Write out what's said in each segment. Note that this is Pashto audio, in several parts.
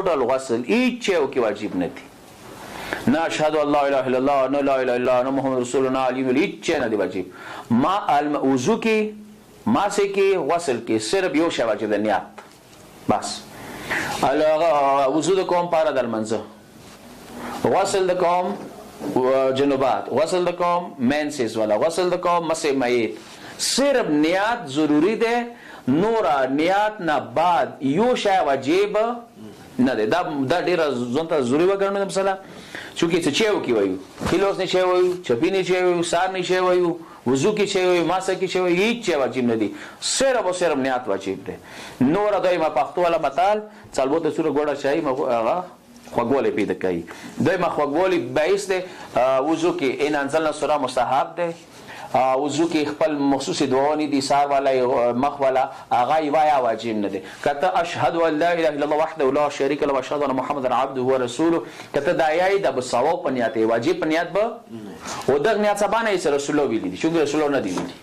ټوټل غسل هیڅ یو کې واجب نه دي. نه اشهد ان لا اله الا الله نه لا اله الا الله نه محمد رسول الله علی هیڅ نه دی واجب. ما وضو کې ماسه کې غسل کې صرف یو شی واجب دی نیت بس. وضو د کوم پاره د منځه، غسل د کوم جنوبات، غسل د کوم مینسز والا، غسل د کوم مسح میت، صرف نیت ضروری دی. نور نیت نه بعد یو شی واجب نه دی. دا ډیره ځونته ضروری وګڼو مثلا چونکه څه چیو کې وایو خلاص نه چیو وایو چپی نه چیو وایو سار نه چیو وایو وضو کې چیو وایو ماسه کې چیو هیڅ واجب نه دي. صرف او صرف نیت واجب دی. نور دایمه پښتو والا مثال څلبو ته سره ګوډه شای هغه خوګولې پیدا کوي. دایمه خوګولې بایس دی. وضو کې ان انزلنا سوره مستحب دی. وضو کې خپل مخصوصي دعاونی دي سار والا مخ والا هغه وایا واجب نه دي. کته اشهد ان لا اله الا الله وحده لا شريك له واشهد ان محمد عبده ورسوله کته د آیای د بساو په نیت واجب په نیت به او د نیت سبانه یې رسول الله ویلي چې رسول الله نه دی ویلي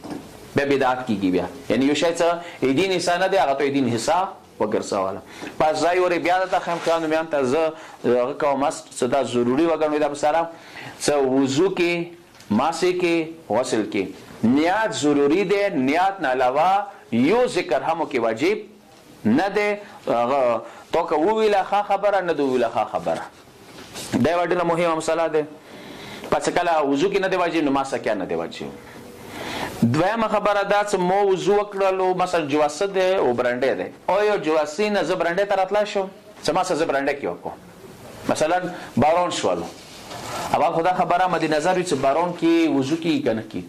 به بدعت کیږي بیا. یعنی یو شی څه دین انسان دی هغه ته دین حساب وګرځاواله پس ځای ور بیا د خام خان میان ته زه هغه کوم صدا ضروری وګڼو د سلام څه وضو کې ماسه کې غسل کې نیت ضروری دی. نیت نه علاوه یو ذکر هم کې واجب نه دی. تو که ویله ښه خبره نه دی ویله ښه خبره. دا ډېره مهمه مسله ده. پس کله وضو کې نه دی واجب نو ماسه کې نه دی واجب. دویمه خبره دا چې مو وضو وکړلو مثلا جواسه ده او برنډه ده او یو جواسي نه زه برنډه ته راتلا شم چې ماسه زه برنډه کې وکړم مثلا بارون شولو اول خدا خبره مد نظر چې بارون کې وضو کې کنه کې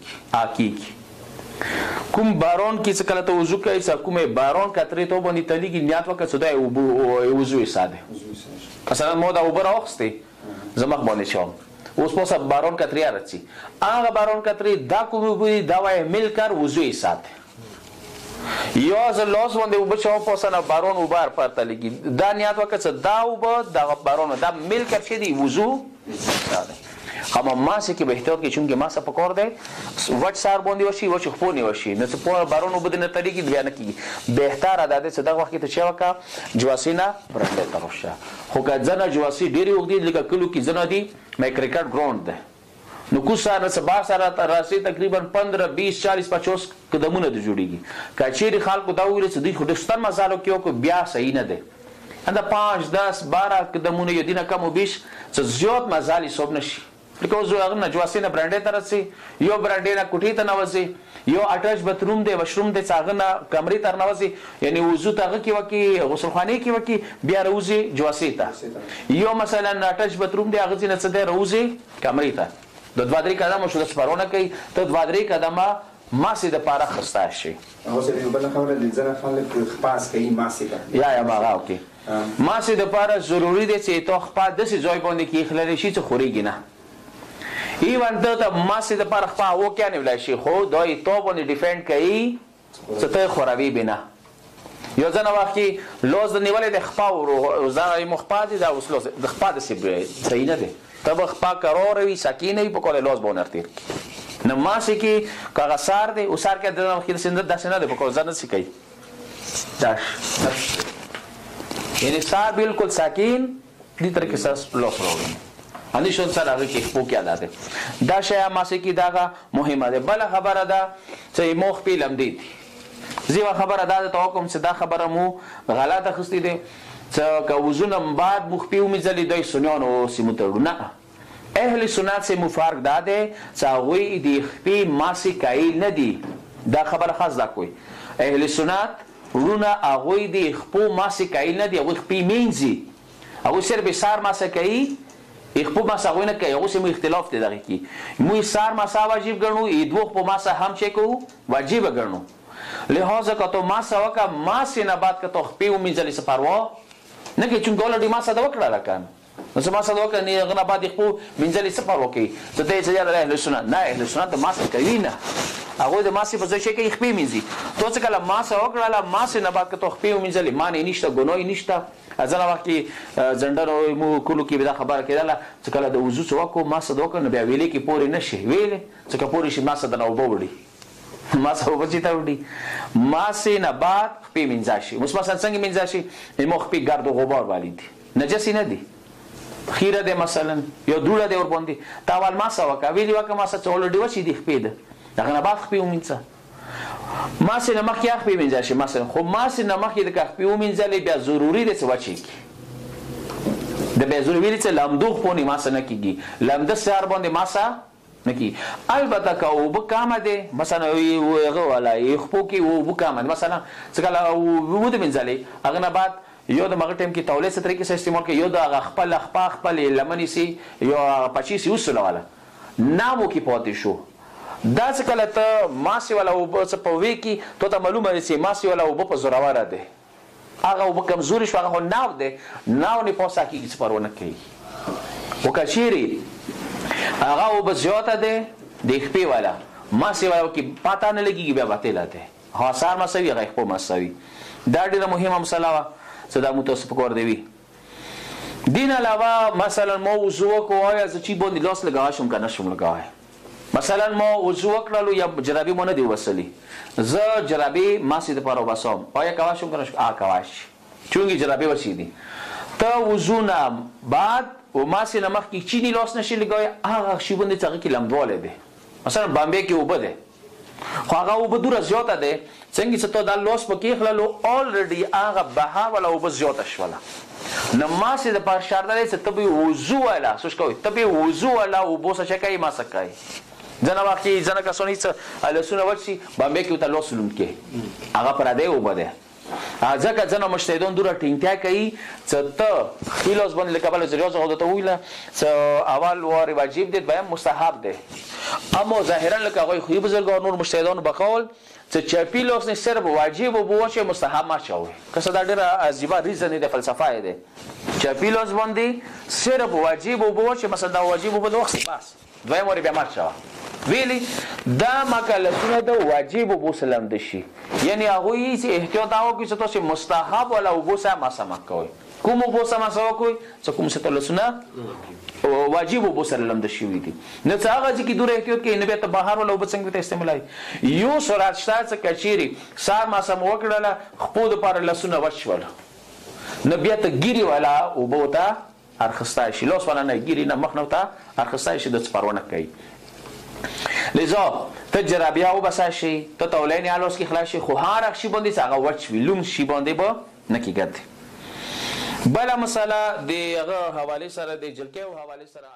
کوم بارون کې څه کله ته وضو کوي څه کومه بارون کترې ته باندې تلیږي نیت وکړه څه دی وضو یې ساده مثلا مو دا اوبر اوخسته زمخ باندې شوم اوس په سب بارون کترې راځي هغه بارون کترې دا کومه وي دا وای مل کر وضو یې ساده یو ز لوس باندې وبچو په سنه بارون اوبر پرته لګي دا نیت وکړه څه دا وب دا بارون دا مل کر شي دی وضو ساده. اما ماسه کې به احتیاط کې چونګه ماسه پکور دی وچ سار باندې وشي وچ خو نه وشي نو څه په بارونو بدنه طریقې بیان کی بهتر ادا ده صدق وخت ته چوکا جواسینا برنده ترشه خو که ځنه جواسی ډیری وګړي لکه کلو کې ځنه دي مې کرکټ ګراوند ده نو کو سره سبا سره راسي تقریبا 15 20 40 50 قدمونه د جوړيږي کچېری خلکو دا ویل چې دوی خودستان مسالو کې او بیا صحیح نه ده انده 5 10 12 قدمونه یدینه کم او بیش څه زیات مزالي صوب نشي لکه زه هغه جواسینه برانډه ترسي یو برانډه نه کوټی ته نوځي یو اٹیچ باتروم دی واشروم دی څنګه نه کمرې تر نوځي یعنی وضو ته کې وکی غسل خانه کې وکی بیا روزي جواسیتا یو مثلا اٹیچ باتروم دی هغه نه څه دی روزي کمرې ته د دوه درې قدمه شو د سپارونه کوي ته دوه درې قدمه ماسه د پاره خسته شي او څه یو بل خبره د ځنه خلک خپاس کوي ماسه یا ما اوکي ماسه د پاره ضروری دی چې تو خپا د سي ځای باندې کې خلل شي چې خوريږي نه ایوان ته ماسه د پاره خپا و کنه ولا شي خو دوی تو باندې ډیفند کوي چې ته خوراوي بنا یو ځنه وخت لوز د نیولې د خپا او زړه مخپا دي دا وسلوز د خپا د سي صحیح نه دي تب خپا کروروي سکینه په کوله لوز باندې ارتیر نو ماسه کې کاغسار دی او سار کې د مخې سند د سند په کوله ځنه سي کوي داش یعنی سار بالکل ساکین دي تر کې ساس لوس راوړي اني شون سره هغه کې خو کې ادا ده دا شی ماسه کې داغه مهمه ده بل خبره ده چې مخ په لم دي زیوا خبره ده ته کوم چې دا خبره مو غلطه خستی ده چې کوزونم بعد مخ په مزلي دای سنانو سیمترونه اهل سنت سے مفارق داده چاوی دی خپی ماسی کایل ندی دا خبر خاص دا کوئی اهل سنت رونا اغوی دی خپو ماسی کایل ندی اغوی خپی مینزی اغوی سر بسار ماسی کایی خپو ماسا اغوی نکی اغوی سمو اختلاف دی داگی کی موی سار ماسا واجب گرنو ایدوخ پو ماسا هم چکو واجب گرنو لحاظه که تو ماسا وکا ماسی نباد که تو خپی و مینزلی سپروا نکی چون گولا دی ماسا دا وکڑا لکن نو سما صدوک نه غنا بعد خو منځلي سفر وکي ته دې چې یاره اهل سنت نه اهل سنت د ماسه کوي نه هغه د ماسه په ځای کې خپې منځي تو څه کله ماسه وکړه ماسه نه بعد ته خپې منځلي معنی نشته ګنوي نشته ځنه وخت زندانو مو کولو کې به خبره کېدله چې کله د وضو څوک ماسه دوک نه بیا ویلې کې پوري نشي ویلې چې که پوري شي ماسه د نو وبوړي ماسه وبچې تا وړي ماسه نه بعد خپې منځاشي اوس مثلا څنګه منځاشي مخ په ګرد او غبار والي نجس نه دي خیره ده مثلا یو دوړه ده ور باندې تاوال ما سوا کا ویلی وکه ما سره اولډي وشي دی خپې ده دغه نه بعد خپې ومنځه ما سره مخ یا خپې منځه شي مثلا خو ما سره مخ د خپې ومنځه بیا ضروری ده څه وچی کی د به ضروری ویلی څه لامدوخ پونی ما سره کیږي لامد سر باندې ما سره نکی البته که او بکامه ده مثلا هغه ولا یخپو کې او بکامه مثلا څنګه او د منځلې هغه نه بعد یو د مغه ټیم کې تولې ستري کې استعمال کې یو د خپل لمنې سي یو 25 وسله والا نامو کې پاتې شو دا څه کله ته ماسي ولا او څه په وی کې ته معلومه سي ماسي ولا او په زوراوره ده هغه او کمزوري شو هغه ناو ده ناو نه پوسا کې څه پرونه کوي وکشيري هغه او بزیاته ده د خپې والا ماسي ولا کې پتا نه لګيږي بیا باطل ده حسار مسوي هغه خپل مسوي دا ډیره مهمه مسله صدا متوسط پکور دی دین علاوه مثلا موضوع کوه از چی باندې لاس لګاشم کنه شم لګای مثلا موضوع کړلو یا جرابي مونږ دی وسلی ز جرابي ما سي د پاره وباسم آیا کواشم کنه کواش چونګي جرابي وسی دي ته وضونا بعد و ما سي نمخ کی چینی لاس نشي لګای هغه شی باندې څنګه کې لمدواله دی مثلا بامبې کې وبده خو هغه وبدوره زیاته ده څنګه چې ته دا لوس پکې خللو الریډي هغه بهار ولا وب زیاته شوله نماز د پر شاردل چې تبي وضو ولا سوچ کوي تبي وضو ولا وبوسه شکای ما سکای ځنه واکي ځنه کسونی څه السونه ورشي باندې کې ته لوس لوم کې هغه پر دی وبده ځکه ځنه مشتهدون دوره ټینګه کوي چې ته خلاص باندې لکبل زریاز غوډه ویله چې اول واری واجب دي به مستحب دي اما ظاهرا لکه هغه خو بزرګ نور مشتهدون بقول چې چپیلوس نه صرف واجب او بوشه مستحب ما شوی کسه دا ډیره عجیبه ریزن دی فلسفه دی چپیلوس باندې صرف واجب او بوشه مثلا دا واجب او بوشه بس دویم وری بیا ما شوی ویلی دا مکه سونه د واجب او بوسلم دشي یعنی هغه یې احتیاط او کې چې تاسو مستحب ولا او بوسه ما سم کوي کوم بوسه ما سم کوي چې کوم څه تلسونه واجب وبسلم د شوی دي نه څه هغه چې دوره احتیاط کې نه به ته بهر ولا وبڅنګ ته استعمالای یو سرعت شته چې کچيري سار ما سم وکړه خپود پر لسونه وشول نه بیا ته ګيري ولا وبوتا ارخصای شي لوس ولا نه ګيري نه مخ نه تا ارخصای شي د سپارونه کوي لذا تجربه او بساشي ته تولین الوس کې خلاص شي خو هر شي باندې څنګه وچ ویلوم شي باندې به نکیګد بل مسله د هغه حواله سره د جلکه او حواله سره